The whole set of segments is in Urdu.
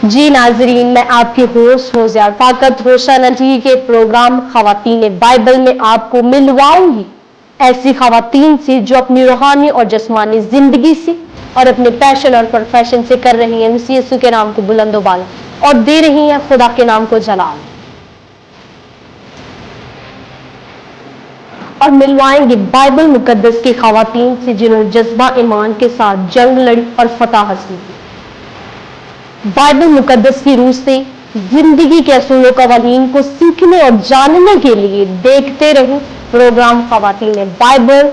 جی ناظرین، میں آپ کی ہوسٹ ہوزیار فاقت روشن علی کے پروگرام خواتین بائبل میں آپ کو ملواؤں گی ایسی خواتین سے جو اپنی روحانی اور جسمانی زندگی سے اور اپنے پیشن اور پروفیشن سے کر رہی ہیں مسیح یسوع کے نام کو بلند و بالا اور دے رہی ہیں خدا کے نام کو جلال، اور ملوائیں گے بائبل مقدس کی خواتین سے جنہوں نے جذبہ ایمان کے ساتھ جنگ لڑی اور فتح حاصل کی۔ بائبل مقدس کی روح سے زندگی کے اصول و قوانین کو سیکھنے اور جاننے کے لیے دیکھتے رہیں پروگرام خواتین بائبل۔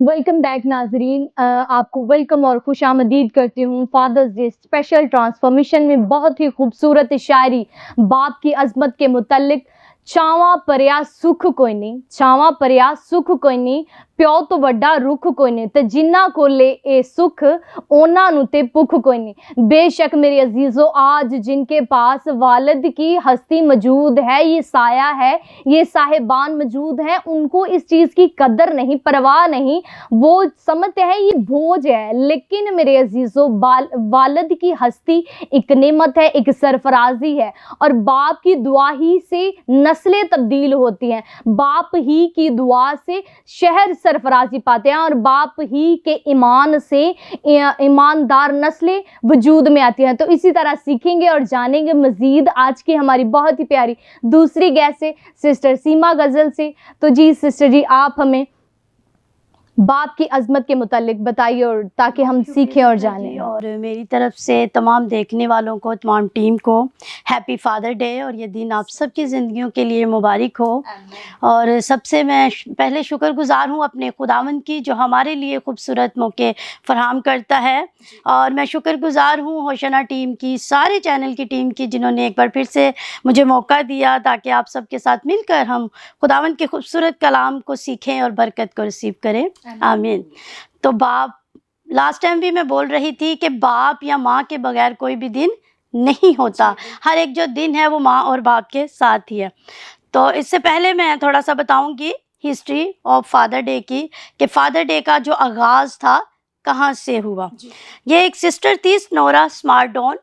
ویلکم بیک ناظرین، آپ کو ویلکم اور خوش آمدید کرتی ہوں فادرز ڈے اسپیشل ٹرانسفارمیشن میں۔ بہت ہی خوبصورت شاعری باپ کی عظمت کے متعلق۔ چھاواں پریا سکھ کوئی نہیں، چھاواں پریا سکھ کوئی نہیں، پیو تو وڈا رکھ کوئی نہیں، تے جنہ کو لے اے سکھ اونا نو تے بھکھ کوئی نہیں۔ بے شک میرے عزیزو، آج جن کے پاس والد کی ہستی موجود ہے، یہ سایہ ہے، یہ صاحبان موجود ہیں، ان کو اس چیز کی قدر نہیں، پرواہ نہیں، وہ سمجھتے ہیں یہ بوجھ ہے۔ لیکن میرے عزیزو، والد کی ہستی ایک نعمت ہے، ایک سرفرازی ہے، اور باپ کی دعا ہی سے نسلیں تبدیل ہوتی ہیں، باپ ہی کی دعا سے شہر سرفرازی پاتے ہیں، اور باپ ہی کے ایمان سے ایماندار نسلیں وجود میں آتی ہیں۔ تو اسی طرح سیکھیں گے اور جانیں گے مزید آج کی ہماری بہت ہی پیاری دوسری گیسٹ سے سسٹر سیما غزل سے۔ تو جی سسٹر جی، آپ ہمیں باپ کی عظمت کے متعلق بتائیے، اور تاکہ ہم سیکھیں اور جانیں۔ اور میری طرف سے تمام دیکھنے والوں کو، تمام ٹیم کو ہیپی فادر ڈے، اور یہ دن آپ سب کی زندگیوں کے لیے مبارک ہو۔ اور سب سے میں پہلے شکر گزار ہوں اپنے خداوند کی، جو ہمارے لیے خوبصورت موقع فراہم کرتا ہے، اور میں شکر گزار ہوں ہوشنا ٹیم کی، سارے چینل کی ٹیم کی، جنہوں نے ایک بار پھر سے مجھے موقع دیا تاکہ آپ سب کے ساتھ مل کر ہم خداوند کے خوبصورت کلام کو سیکھیں اور برکت کو ریسیو کریں۔ آمین۔ تو باپ، لاسٹ ٹائم بھی میں بول رہی تھی کہ باپ یا ماں کے بغیر کوئی بھی دن نہیں ہوتا، ہر ایک جو دن ہے وہ ماں اور باپ کے ساتھ ہی ہے۔ تو اس سے پہلے میں تھوڑا سا بتاؤں گی ہسٹری آف فادر ڈے کی، کہ فادر ڈے کا جو آغاز تھا کہاں سے ہوا۔ یہ ایک سسٹر تھی نورا اسمارٹ ڈون،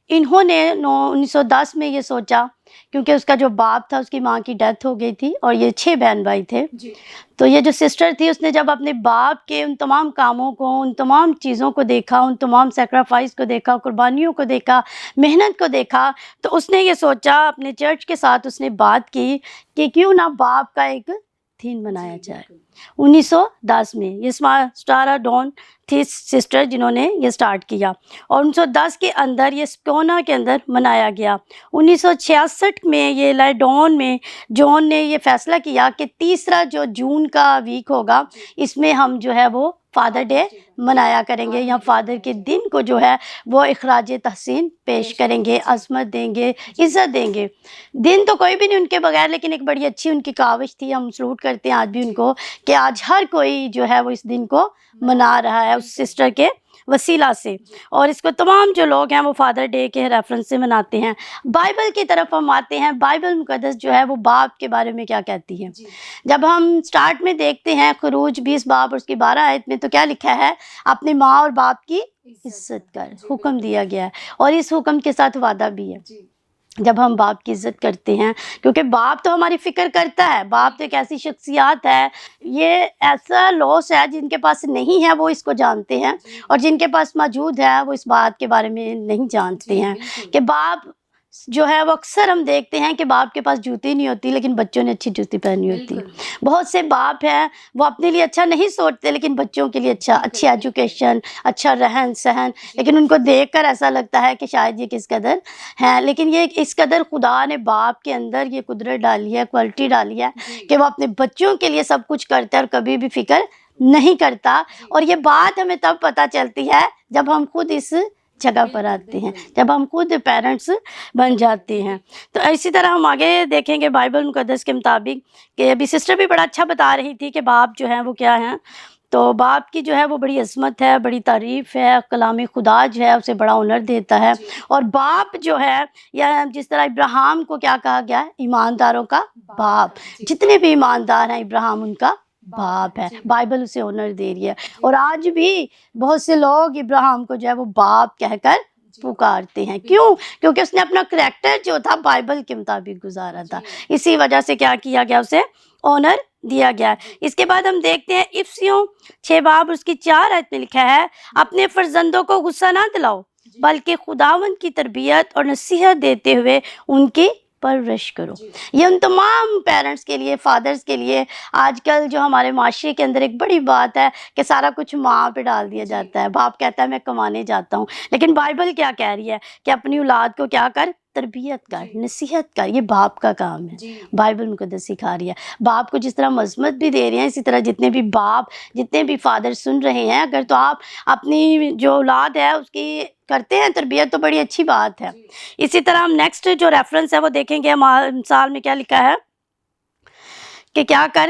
انہوں نے 1910 میں یہ سوچا، کیونکہ اس کا جو باپ تھا اس کی ماں کی ڈیتھ ہو گئی تھی، اور یہ 6 بہن بھائی تھے۔ تو یہ جو سسٹر تھی، اس نے جب اپنے باپ کے ان تمام کاموں کو، ان تمام چیزوں کو دیکھا، ان تمام سیکریفائس کو دیکھا، قربانیوں کو دیکھا، محنت کو دیکھا، تو اس نے یہ سوچا، اپنے چرچ کے ساتھ اس نے بات کی کہ کیوں نہ باپ کا ایک دن منایا جائے۔ 1910 میں یہ اسٹارا ڈون تھی سسٹر جنہوں نے یہ سٹارٹ کیا، اور 1910 کے اندر یہ اسپونا کے اندر منایا گیا۔ 1966 میں یہ لائڈون میں جون نے یہ فیصلہ کیا کہ تیسرا جو جون کا ویک ہوگا، اس میں ہم جو ہے وہ فادر ڈے منایا کریں گے، یا فادر کے دن کو جو ہے وہ اخراج تحسین پیش کریں گے، عظمت دیں گے، عزت دیں گے۔ دن تو کوئی بھی نہیں ان کے بغیر، لیکن ایک بڑی اچھی ان کی کاوش تھی، ہم سلوٹ کرتے ہیں آج بھی ان کو، کہ آج ہر کوئی جو ہے وہ اس دن کو منا رہا ہے اس سسٹر کے وسیلہ سے، اور اس کو تمام جو لوگ ہیں وہ فادر ڈے کے ریفرنس سے مناتے ہیں۔ بائبل کی طرف ہم آتے ہیں، بائبل مقدس جو ہے وہ باپ کے بارے میں کیا کہتی ہے۔ جب ہم سٹارٹ میں دیکھتے ہیں خروج 20 باب اور اس کی 12 آیت میں، تو کیا لکھا ہے؟ اپنی ماں اور باپ کی عزت کر، حکم دیا گیا ہے، اور اس حکم کے ساتھ وعدہ بھی ہے۔ جب ہم باپ کی عزت کرتے ہیں، کیونکہ باپ تو ہماری فکر کرتا ہے، باپ تو ایک ایسی شخصیات ہے، یہ ایسا لوس ہے، جن کے پاس نہیں ہے وہ اس کو جانتے ہیں، اور جن کے پاس موجود ہے وہ اس بات کے بارے میں نہیں جانتے ہیں، کہ باپ جو ہے وہ اکثر ہم دیکھتے ہیں کہ باپ کے پاس جوتی نہیں ہوتی، لیکن بچوں نے اچھی جوتی پہنی ہوتی ہے۔ بہت سے باپ ہیں وہ اپنے لیے اچھا نہیں سوچتے، لیکن بچوں کے لیے اچھی ایجوکیشن، اچھا رہن سہن، لیکن ان کو دیکھ کر ایسا لگتا ہے کہ شاید یہ کس قدر ہے، لیکن یہ اس قدر خدا نے باپ کے اندر یہ قدرت ڈالی ہے، کوالٹی ڈالی ہے، کہ وہ اپنے بچوں کے لیے سب کچھ کرتا ہے اور کبھی بھی فکر نہیں کرتا۔ اور یہ بات ہمیں تب پتہ چلتی ہے جب ہم خود اس جگہ پر آتے ہیں، جب ہم خود پیرنٹس بن جاتے ہیں۔ تو اسی طرح ہم آگے دیکھیں گے بائبل مقدس کے مطابق، کہ ابھی سسٹر بھی بڑا اچھا بتا رہی تھی کہ باپ جو ہیں وہ کیا ہیں۔ تو باپ کی جو ہے وہ بڑی عظمت ہے، بڑی تعریف ہے، کلام خدا جو ہے اسے بڑا آنر دیتا ہے. اور باپ جو ہے، یا جس طرح ابراہیم کو کیا کہا گیا ہے؟ ایمانداروں کا باپ. جتنے بھی ایماندار ہیں ابراہیم ان کا باپ ہے. بائبل اسے آنر دے رہی ہے. اور آج بھی بہت سے لوگ ابراہیم کو جو ہے وہ باپ کہہ کر پکارتے ہیں. کیوں؟ کیونکہ اس نے اپنا کریکٹر جو تھا بائبل کے مطابق گزارا تھا. اسی وجہ سے کیا کیا گیا؟ اسے آنر دیا گیا. اس کے بعد ہم دیکھتے ہیں افسیوں 6 باب اس کی 4 آیت میں لکھا ہے، اپنے فرزندوں کو غصہ نہ دلاؤ بلکہ خداوند کی تربیت اور نصیحت دیتے ہوئے ان کی پرورش کرو. یہ ان تمام پیرنٹس کے لیے، فادرز کے لیے آج کل جو ہمارے معاشرے کے اندر ایک بڑی بات ہے کہ سارا کچھ ماں پہ ڈال دیا جاتا ہے. باپ کہتا ہے میں کمانے جاتا ہوں، لیکن بائبل کیا کہہ رہی ہے کہ اپنی اولاد کو کیا کر؟ تربیت کر، نصیحت کر. یہ باپ کا کام ہے. بائبل مقدس سکھا رہی ہے. باپ کو جس طرح مذمت بھی دے رہے ہیں، اسی طرح جتنے بھی باپ، جتنے بھی فادر سن رہے ہیں، اگر تو آپ اپنی جو اولاد ہے اس کی کرتے ہیں تربیت تو بڑی اچھی بات ہے. اسی طرح ہم نیکسٹ جو ریفرنس ہے وہ دیکھیں گے. مثال میں کیا لکھا ہے کہ کیا کر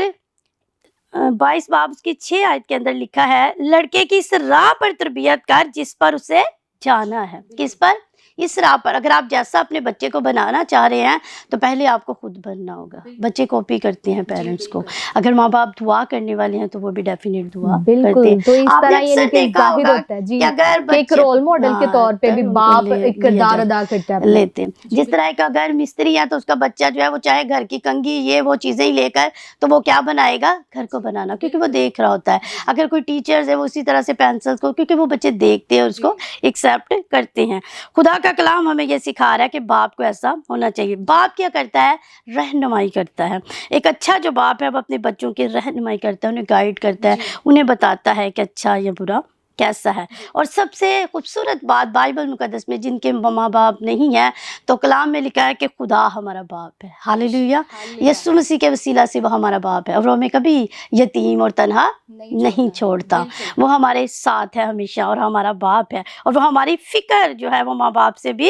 22 باب اس کی 6 آیت کے اندر لکھا ہے، لڑکے کی اس راہ پر تربیت کر جس پر اسے جانا ہے. کس پر؟ اس راہ پر. اگر آپ جیسا اپنے بچے کو بنانا چاہ رہے ہیں تو پہلے آپ کو خود بننا ہوگا. بچے کاپی کرتے ہیں پیرنٹس کو. اگر ماں باپ دعا کرنے والے ہیں تو وہ بھی ڈیفینیٹ دعا کرتے ہیں. بالکل. تو اس آپ نے طرح یعنی اکثر کہ دیکھا ظاہر ہوگا ہوتا ہے جی کہ اگر کہ ایک بچے رول ماڈل کے طور پہ بھی باپ ایک کردار ادا کرتا ہے لیتے ہیں. جس طرح ایک اگر مستری ہے تو اس کا بچہ جو ہے وہ چاہے گھر کی کنگھی یہ وہ چیزیں ہی لے کر تو وہ کیا بنائے گا؟ گھر کو بنانا، کیونکہ وہ دیکھ رہا ہوتا ہے. اگر کوئی ٹیچرز ہے وہ اسی طرح سے پینسلز کو، کیونکہ وہ بچے دیکھتے ہیں اور اس کو ایکسیپٹ کرتے ہیں. خدا کا کلام ہمیں یہ سکھا رہا ہے کہ باپ کو ایسا ہونا چاہیے. باپ کیا کرتا ہے؟ رہنمائی کرتا ہے. ایک اچھا جو باپ ہے وہ اپنے بچوں کی رہنمائی کرتا ہے، انہیں گائیڈ کرتا ہے، انہیں بتاتا ہے کہ اچھا یا برا کیسا ہے. اور سب سے خوبصورت بات بائبل مقدس میں جن کے ماں باپ نہیں ہیں تو کلام میں لکھا ہے کہ خدا ہمارا باپ ہے. ہاللیلویا. یسوع مسیح کے وسیلہ سے وہ ہمارا باپ ہے اور وہ ہمیں کبھی یتیم اور تنہا نہیں چھوڑتا. وہ ہمارے ساتھ ہے ہمیشہ اور ہمارا باپ ہے. اور وہ ہماری فکر جو ہے وہ ماں باپ سے بھی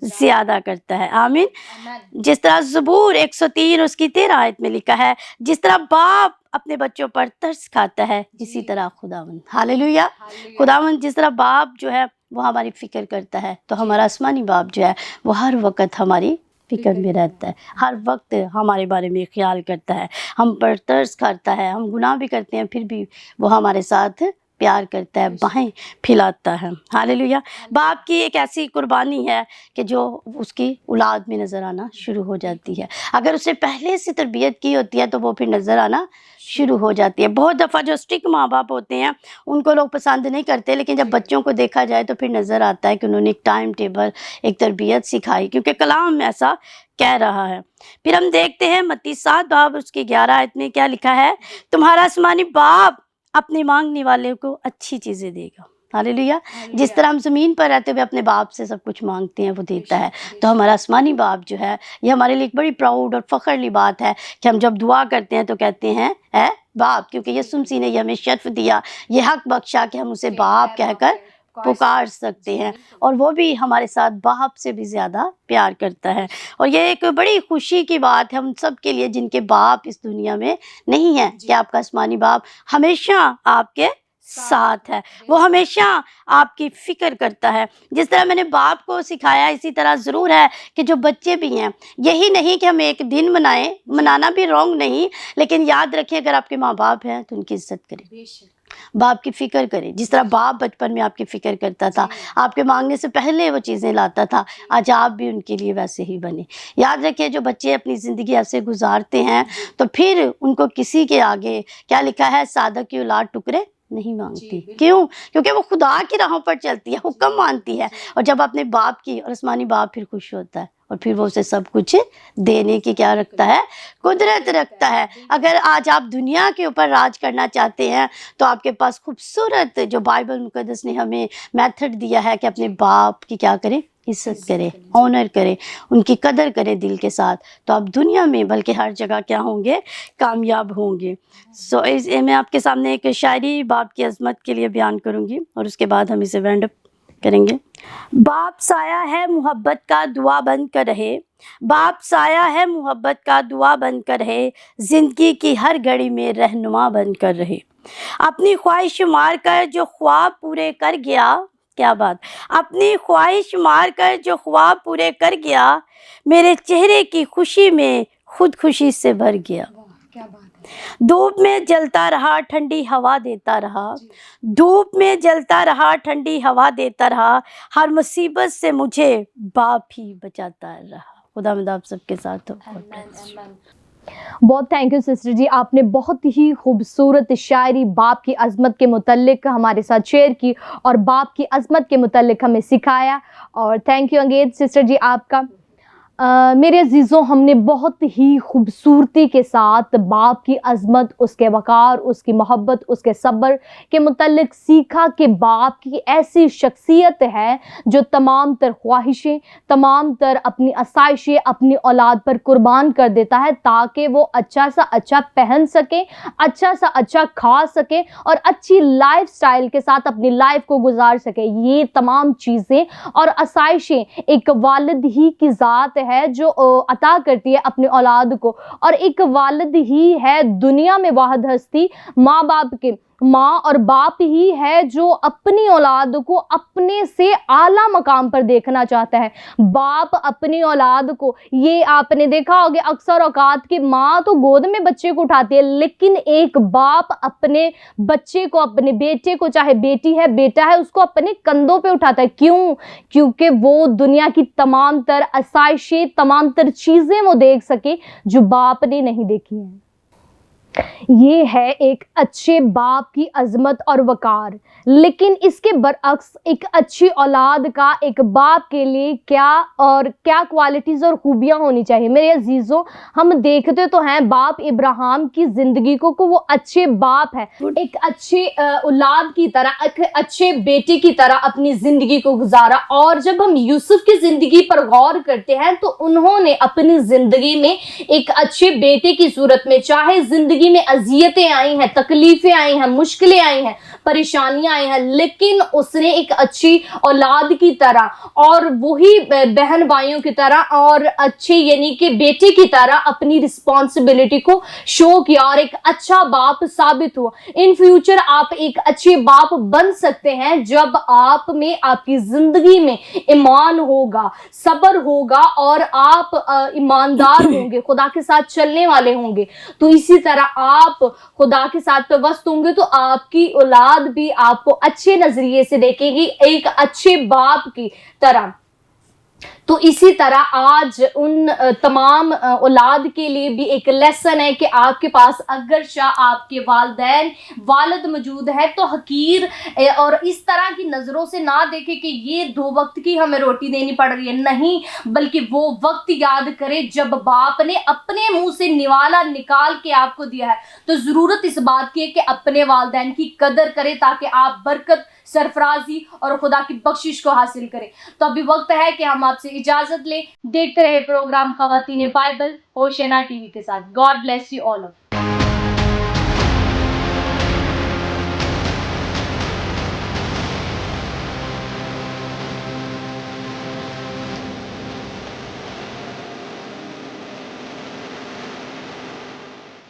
زیادہ کرتا ہے. آمین. جس طرح زبور 103 اس کی 13 آیت میں لکھا ہے، جس طرح باپ اپنے بچوں پر ترس کھاتا ہے اسی طرح خداوند. ہاللیلویا. خداوند جس طرح باپ جو ہے وہ ہماری فکر کرتا ہے تو ہمارا آسمانی باپ جو ہے وہ ہر وقت ہماری فکر میں رہتا ہے، ہر وقت ہمارے بارے میں خیال کرتا ہے، ہم پر ترس کھاتا ہے. ہم گناہ بھی کرتے ہیں پھر بھی وہ ہمارے ساتھ پیار کرتا ہے، باہیں پھیلاتا ہے. ہاللیلویا. باپ کی ایک ایسی قربانی ہے کہ جو اس کی اولاد میں نظر آنا شروع ہو جاتی ہے. اگر اسے پہلے سے تربیت کی ہوتی ہے تو وہ پھر نظر آنا شروع ہو جاتی ہے. بہت دفعہ جو اسٹرکٹ ماں باپ ہوتے ہیں ان کو لوگ پسند نہیں کرتے، لیکن جب بچوں کو دیکھا جائے تو پھر نظر آتا ہے کہ انہوں نے ایک ٹائم ٹیبل، ایک تربیت سکھائی، کیونکہ کلام ایسا کہہ رہا ہے. پھر ہم دیکھتے ہیں متی 7 باب اس کی 11 آیت میں کیا لکھا ہے، تمہارا آسمانی باپ اپنے مانگنے والے کو اچھی چیزیں دے گا. ہاللیلویا. جس طرح ہم زمین پر رہتے ہوئے اپنے باپ سے سب کچھ مانگتے ہیں وہ دیتا ہے، تو ہمارا آسمانی باپ جو ہے یہ ہمارے لیے ایک بڑی پراؤڈ اور فخر لی بات ہے کہ ہم جب دعا کرتے ہیں تو کہتے ہیں اے باپ، کیونکہ یسوع مسیح نے یہ ہمیں شرف دیا، یہ حق بخشا کہ ہم اسے باپ کہہ کر پکار سکتے ہیں. اور وہ بھی ہمارے ساتھ باپ سے بھی زیادہ پیار کرتا ہے. اور یہ ایک بڑی خوشی کی بات ہے ہم سب کے لیے جن کے باپ اس دنیا میں نہیں ہیں، کہ آپ کا آسمانی باپ ہمیشہ آپ کے ساتھ ہے، وہ ہمیشہ آپ کی فکر کرتا ہے. جس طرح میں نے باپ کو سکھایا اسی طرح ضرور ہے کہ جو بچے بھی ہیں، یہی نہیں کہ ہم ایک دن منائیں، منانا بھی رونگ نہیں، لیکن یاد رکھیں اگر آپ کے ماں باپ ہیں تو ان کی عزت کریں، باپ کی فکر کریں. جس طرح باپ بچپن میں آپ کی فکر کرتا تھا، آپ کے مانگنے سے پہلے وہ چیزیں لاتا تھا، آج آپ بھی ان کے لیے ویسے ہی بنے. یاد رکھیں جو بچے اپنی زندگی ایسے گزارتے ہیں تو پھر ان کو کسی کے آگے کیا لکھا ہے، صادق کی اولاد ٹکڑے نہیں مانگتی. کیوں؟ کیونکہ وہ خدا کی راہوں پر چلتی ہے، حکم مانتی ہے. اور جب اپنے باپ کی، اور آسمانی باپ پھر خوش ہوتا ہے اور پھر وہ اسے سب کچھ دینے کی کیا رکھتا ہے، قدرت رکھتا ہے. اگر آج آپ دنیا کے اوپر راج کرنا چاہتے ہیں تو آپ کے پاس خوبصورت جو بائبل مقدس نے ہمیں میتھڈ دیا ہے کہ اپنے باپ کی کیا کریں، عزت کریں، آنر کریں، ان کی قدر کریں دل کے ساتھ، تو آپ دنیا میں بلکہ ہر جگہ کیا ہوں گے، کامیاب ہوں گے. میں آپ کے سامنے ایک شاعری باپ کی عظمت کے لیے بیان کروں گی اور اس کے بعد ہم اسے وینڈ اپ کریں گے. باپ سایہ ہے محبت کا دعا بن کر رہے، باپ سایہ ہے محبت کا دعا بن کر رہے، زندگی کی ہر گھڑی میں رہنما بن کر رہے. اپنی خواہش مار کر جو خواب پورے کر گیا، کیا بات، اپنی خواہش مار کر جو خواب پورے کر گیا، میرے چہرے کی خوشی میں خود خوشی سے بھر گیا۔ دھوپ میں جلتا رہا ٹھنڈی ہوا دیتا رہا، دھوپ میں جلتا رہا ٹھنڈی ہوا دیتا رہا، ہر مصیبت سے مجھے باپ ہی بچاتا رہا۔ خدا مند آپ سب کے ساتھ ہو۔ بہت تھینک یو سسٹر جی، آپ نے بہت ہی خوبصورت شاعری باپ کی عظمت کے متعلق ہمارے ساتھ شیئر کی اور باپ کی عظمت کے متعلق ہمیں سکھایا، اور تھینک یو اگین سسٹر جی آپ کا۔ میرے عزیزوں، ہم نے بہت ہی خوبصورتی کے ساتھ باپ کی عظمت، اس کے وقار، اس کی محبت، اس کے صبر کے متعلق سیکھا کہ باپ کی ایسی شخصیت ہے جو تمام تر خواہشیں، تمام تر اپنی آسائشیں اپنی اولاد پر قربان کر دیتا ہے تاکہ وہ اچھا سا اچھا پہن سکے، اچھا سا اچھا کھا سکے اور اچھی لائف سٹائل کے ساتھ اپنی لائف کو گزار سکے۔ یہ تمام چیزیں اور آسائشیں ایک والد ہی کی ذات ہے جو عطا کرتی ہے اپنے اولاد کو، اور ایک والد ہی ہے دنیا میں واحد ہستی ماں باپ کے، ماں اور باپ ہی ہے جو اپنی اولاد کو اپنے سے اعلیٰ مقام پر دیکھنا چاہتا ہے۔ باپ اپنی اولاد کو، یہ آپ نے دیکھا ہوگا اکثر اوقات کہ ماں تو گود میں بچے کو اٹھاتی ہے، لیکن ایک باپ اپنے بچے کو، اپنے بیٹے کو، چاہے بیٹی ہے بیٹا ہے، اس کو اپنے کندھوں پہ اٹھاتا ہے۔ کیوں؟ کیونکہ وہ دنیا کی تمام تر آسائشیں، تمام تر چیزیں وہ دیکھ سکے جو باپ نے نہیں دیکھی ہیں۔ یہ ہے ایک اچھے باپ کی عظمت اور وقار، لیکن اس کے برعکس ایک اچھی اولاد کا ایک باپ کے لیے کیا کوالٹیز اور خوبیاں ہونی چاہیے۔ میرے عزیزوں، ہم دیکھتے تو ہیں باپ ابراہیم کی زندگی کو کہ وہ اچھے باپ ہے، ایک اچھے اولاد کی طرح، ایک اچھے بیٹے کی طرح اپنی زندگی کو گزارا، اور جب ہم یوسف کی زندگی پر غور کرتے ہیں تو انہوں نے اپنی زندگی میں ایک اچھے بیٹے کی صورت میں، چاہے زندگی میں اذیتیں آئی ہیں، تکلیفیں آئی ہیں، مشکلیں آئی ہیں، پریشانیاں آئی ہیں، لیکن اس نے ایک اچھی اولاد کی طرح اور وہی بہن بھائیوں کی طرح اور اچھے یعنی کہ بیٹے کی طرح اپنی رسپانسبلٹی کو شو کیا اور ایک اچھا باپ ثابت ہوا۔ ان فیوچر آپ ایک اچھے باپ بن سکتے ہیں جب آپ میں، آپ کی زندگی میں ایمان ہوگا، صبر ہوگا اور آپ ایماندار ہوں گے، خدا کے ساتھ چلنے والے ہوں گے۔ تو اسی طرح آپ خدا کے ساتھ پیوست ہوں گے تو آپ کی اولاد بھی آپ کو اچھے نظریے سے دیکھے گی، ایک اچھے باپ کی طرح۔ تو اسی طرح آج ان تمام اولاد کے لیے بھی ایک لیسن ہے کہ آپ کے پاس اگرچہ آپ کے والدین، والد موجود ہے تو حقیر اور اس طرح کی نظروں سے نہ دیکھے کہ یہ 2 وقت کی ہمیں روٹی دینی پڑ رہی ہے، نہیں، بلکہ وہ وقت یاد کرے جب باپ نے اپنے منہ سے نوالا نکال کے آپ کو دیا ہے۔ تو ضرورت اس بات کی ہے کہ اپنے والدین کی قدر کرے تاکہ آپ برکت، سرفرازی اور خدا کی بخشش کو حاصل کریں۔ تو ابھی وقت ہے کہ ہم آپ سے اجازت لیں۔ دیکھتے رہے پروگرام خواتین بائبل ہوشینا ٹی وی کے ساتھ۔ God bless you all.